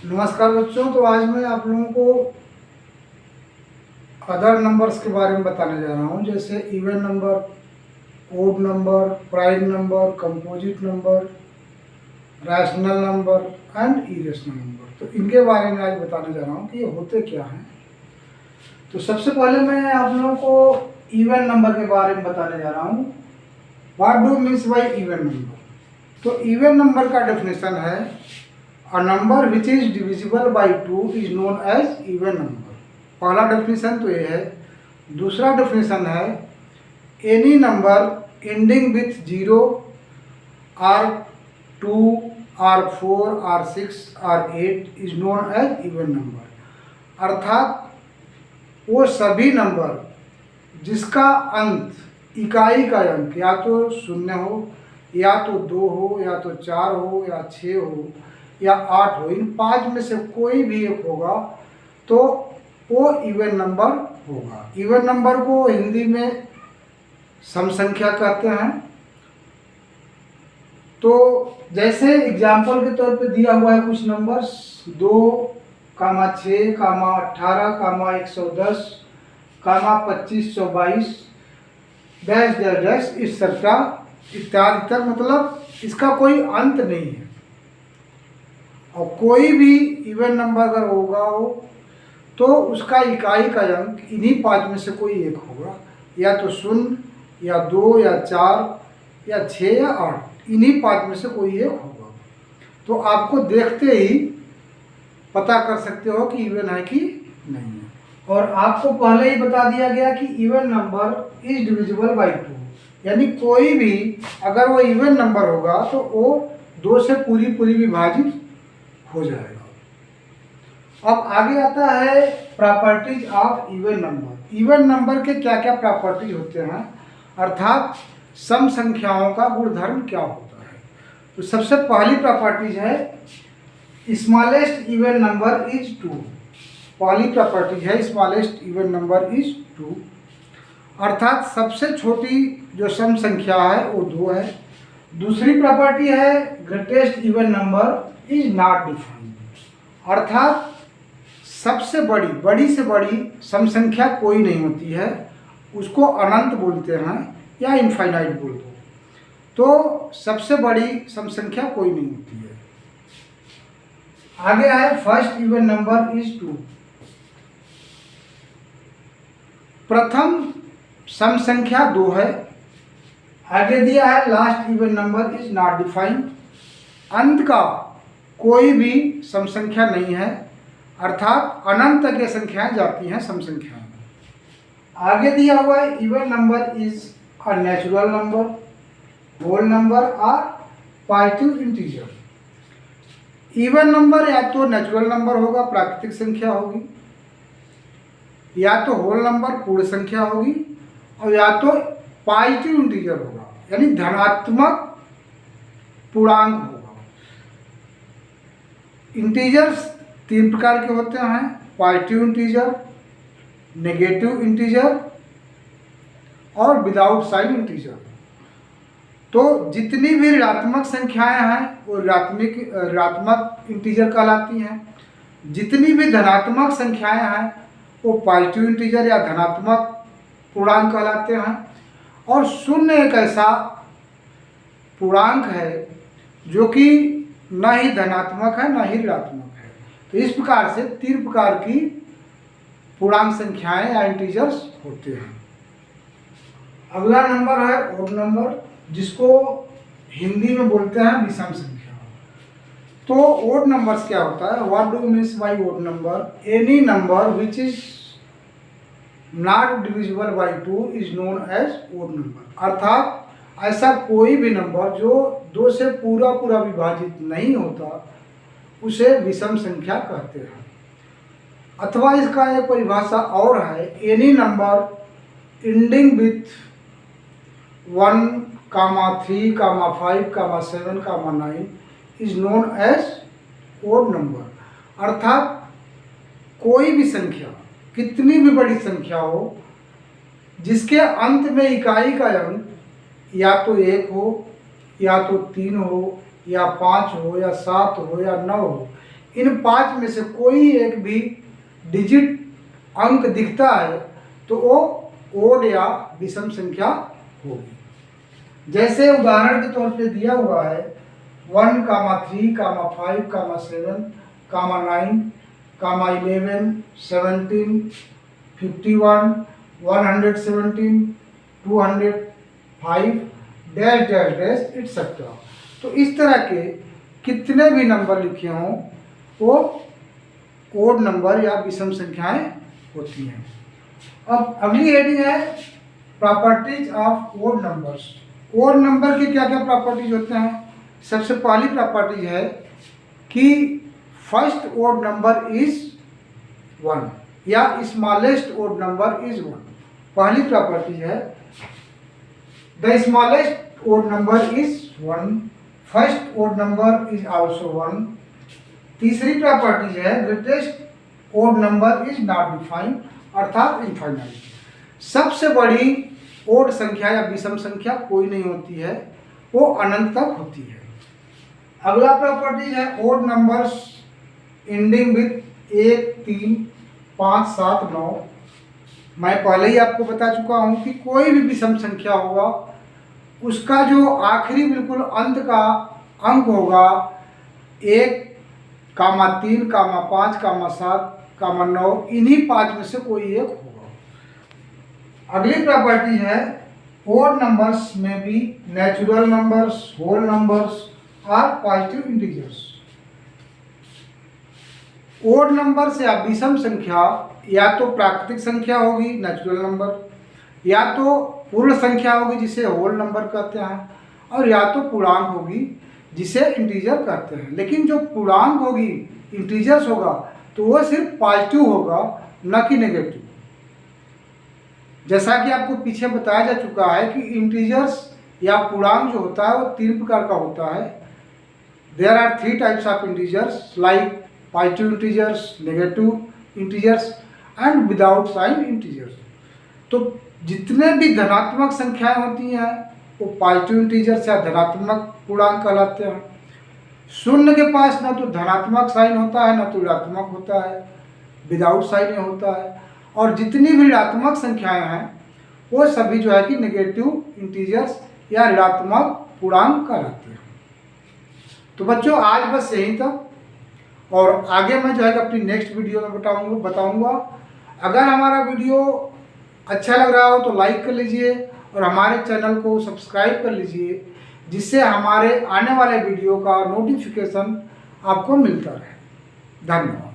नमस्कार बच्चों। तो आज मैं आप लोगों को अदर नंबर्स के बारे में बताने जा रहा हूँ, जैसे even number, odd number, prime number, composite number, rational number and irrational number. तो इनके बारे में आज बताने जा रहा हूँ कि ये होते क्या हैं। तो सबसे पहले मैं आप लोगों को इवन नंबर के बारे में बताने जा रहा हूँ। What do means bye even number? तो इवन नंबर का डेफिनेशन है A number which is divisible by 2 is known as even number। पहला डेफिनेशन तो ये है। दूसरा डेफिनेशन है any number ending with 0, R2, R4, R6, R8 is known as even number. अर्थात वो सभी नंबर जिसका अंत इकाई का अंक या तो 0 हो, या तो 2 हो, या तो 4 हो, या 6 हो, या 8 हो, इन 5 में से कोई भी एक होगा तो वो इवन नंबर होगा। इवन नंबर को हिंदी में सम संख्या कहते हैं। तो जैसे एग्जाम्पल के तौर पे दिया हुआ है कुछ नंबर्स 2, 6, 18, 110, 2522 डैश डैश डैश इस सबका इत्यादि तक, मतलब इसका कोई अंत नहीं है। और कोई भी इवन नंबर अगर होगा हो तो उसका इकाई का अंक इन्हीं 5 में से कोई एक होगा, या तो 0, या 2, या 4, या 6, या 8, इन्हीं 5 में से कोई एक होगा। तो आपको देखते ही पता कर सकते हो कि इवन है कि नहीं है। और आपको पहले ही बता दिया गया कि even number is divisible by 2, यानी कोई भी अगर वो इवन नंबर होगा तो वो 2 से पूरी विभाजित हो जाएगा। अब आगे आता है properties of even number. Even number के क्या क्या प्रॉपर्टीज होते हैं, अर्थात सम संख्याओं का गुणधर्म क्या होता है। तो सबसे पहली प्रॉपर्टीज है स्मॉलेस्ट इवन नंबर इज 2। पहली प्रॉपर्टीज है स्मॉलेस्ट इवन नंबर इज 2, अर्थात सबसे छोटी जो सम संख्या है वो 2 है। दूसरी प्रॉपर्टी है greatest even number is not defined, अर्थात सबसे बड़ी से बड़ी सम संख्या कोई नहीं होती है, उसको अनंत बोलते हैं या इनफाइनाइट बोलते हैं। तो सबसे बड़ी सम संख्या कोई नहीं होती है। आगे है फर्स्ट इवन नंबर इज 2। प्रथम सम संख्या 2 है। आगे दिया है last even number is not defined, अंत का कोई भी सम संख्या नहीं है, अर्थात अनंत तक ये संख्याएं जाती हैं सम संख्याएं। आगे दिया हुआ है even number is a natural number, whole number और पॉजिटिव इंटीजर। इवन नंबर या तो नेचुरल नंबर होगा, प्राकृतिक संख्या होगी, या तो होल नंबर पूर्ण संख्या होगी, और या तो पॉजिटिव इंटीजर होगा, यानी धनात्मक पूर्णांक होगा। इंटीजर्स 3 प्रकार के होते हैं, पॉजिटिव इंटीजर, नेगेटिव इंटीजर और विदाउट साइन इंटीजर। तो जितनी भी ऋणात्मक संख्याएं हैं वो ऋणात्मक इंटीजर कहलाती हैं। जितनी भी धनात्मक संख्याएं हैं वो पॉजिटिव इंटीजर या धनात्मक पूर्णांक कहलाते हैं। और 0 एक ऐसा पूर्णांक है जो कि न ही धनात्मक है न ही ऋणात्मक है। तो इस प्रकार से 3 प्रकार की पूर्णांक संख्याएं या इंटीजर्स होते हैं। अगला नंबर है ओड नंबर, जिसको हिंदी में बोलते हैं विषम संख्या। तो ओड नंबर्स क्या होता है, what do means by odd number? Any number which is not divisible by 2 is known as odd number, अर्थात ऐसा कोई भी नंबर जो 2 से पूरा विभाजित नहीं होता उसे विषम संख्या कहते हैं। अथवा इसका एक परिभाषा और है, any number ending with 1, 3, 5, 7, 9 is known as odd number, अर्थात कोई भी संख्या, कितनी भी बड़ी संख्या हो, जिसके अंत में इकाई का अंक या तो 1 हो, या तो 3 हो, या 5 हो, या 7 हो, या 9 हो, इन 5 में से कोई एक भी डिजिट अंक दिखता है तो वो ओड या विषम संख्या होगी। जैसे उदाहरण के तौर पे दिया हुआ है 1, 3, 5, 7, 9, 11, 17, 51, 117, 205 डैश डैश डैश एटसेट्रा। तो इस तरह के कितने भी नंबर लिखे हों वो ओड नंबर या विषम संख्याएं होती हैं। अब अगली हेडिंग है properties of odd numbers. Odd number के क्या क्या प्रॉपर्टीज होते हैं? सबसे पहली प्रॉपर्टीज है कि फर्स्ट ओड नंबर इज 1 या स्मॉलेस्ट ओड नंबर इज 1। पहली प्रॉपर्टी है the smallest odd number is 1, first odd number is also 1। तीसरी प्रॉपर्टी है greatest odd number is not defined, अर्थात इनफाइनाइट। सबसे बड़ी ओड संख्या या विषम संख्या कोई नहीं होती है, वो अनंत तक होती है। अगला प्रॉपर्टी है ओड नंबर्स एंडिंग विथ 1, 3, 5, 7, 9। मैं पहले ही आपको बता चुका हूँ कि कोई भी विषम संख्या होगा उसका जो आखिरी बिल्कुल अंत का अंक होगा 1, 3, 5, 7, 9, इन्हीं 5 में से कोई एक होगा। अगली प्रॉपर्टी है ओड नंबर्स में भी नेचुरल नंबर्स, होल नंबर्स और पॉजिटिव इंटीजर्स। ओड नंबर्स या विषम संख्या या तो प्राकृतिक संख्या होगी नेचुरल नंबर, या तो पूर्ण संख्या होगी जिसे होल नंबर कहते हैं, और या तो पूर्णांक होगी जिसे इंटीजर कहते हैं। लेकिन जो पूर्णांक होगी इंटीजर्स होगा तो वो सिर्फ पॉजिटिव होगा, न कि नेगेटिव। जैसा कि आपको पीछे बताया जा चुका है कि इंटीजर्स या पूर्णांक जो होता है वो 3 प्रकार का होता है। There are 3 types of integers like positive integers, negative integers and without sign integers. तो जितने भी धनात्मक संख्याएं होती हैं वो पॉजिटिव इंटीजर्स या धनात्मक पूर्णांक कहलाते हैं। शून्य के पास ना तो धनात्मक साइन होता है ना तो ऋणात्मक होता है, विदाउट साइन होता है। और जितनी भी ऋणात्मक संख्याएं हैं वो सभी जो है कि नेगेटिव इंटीजर्स या ऋणात्मक पूर्णांक कहलाते हैं। तो बच्चों आज बस यही था, और आगे मैं जो है कि अपनी नेक्स्ट वीडियो में बताऊंगा। अगर हमारा वीडियो अच्छा लग रहा हो तो लाइक कर लीजिए और हमारे चैनल को सब्सक्राइब कर लीजिए, जिससे हमारे आने वाले वीडियो का नोटिफिकेशन आपको मिलता रहे। धन्यवाद।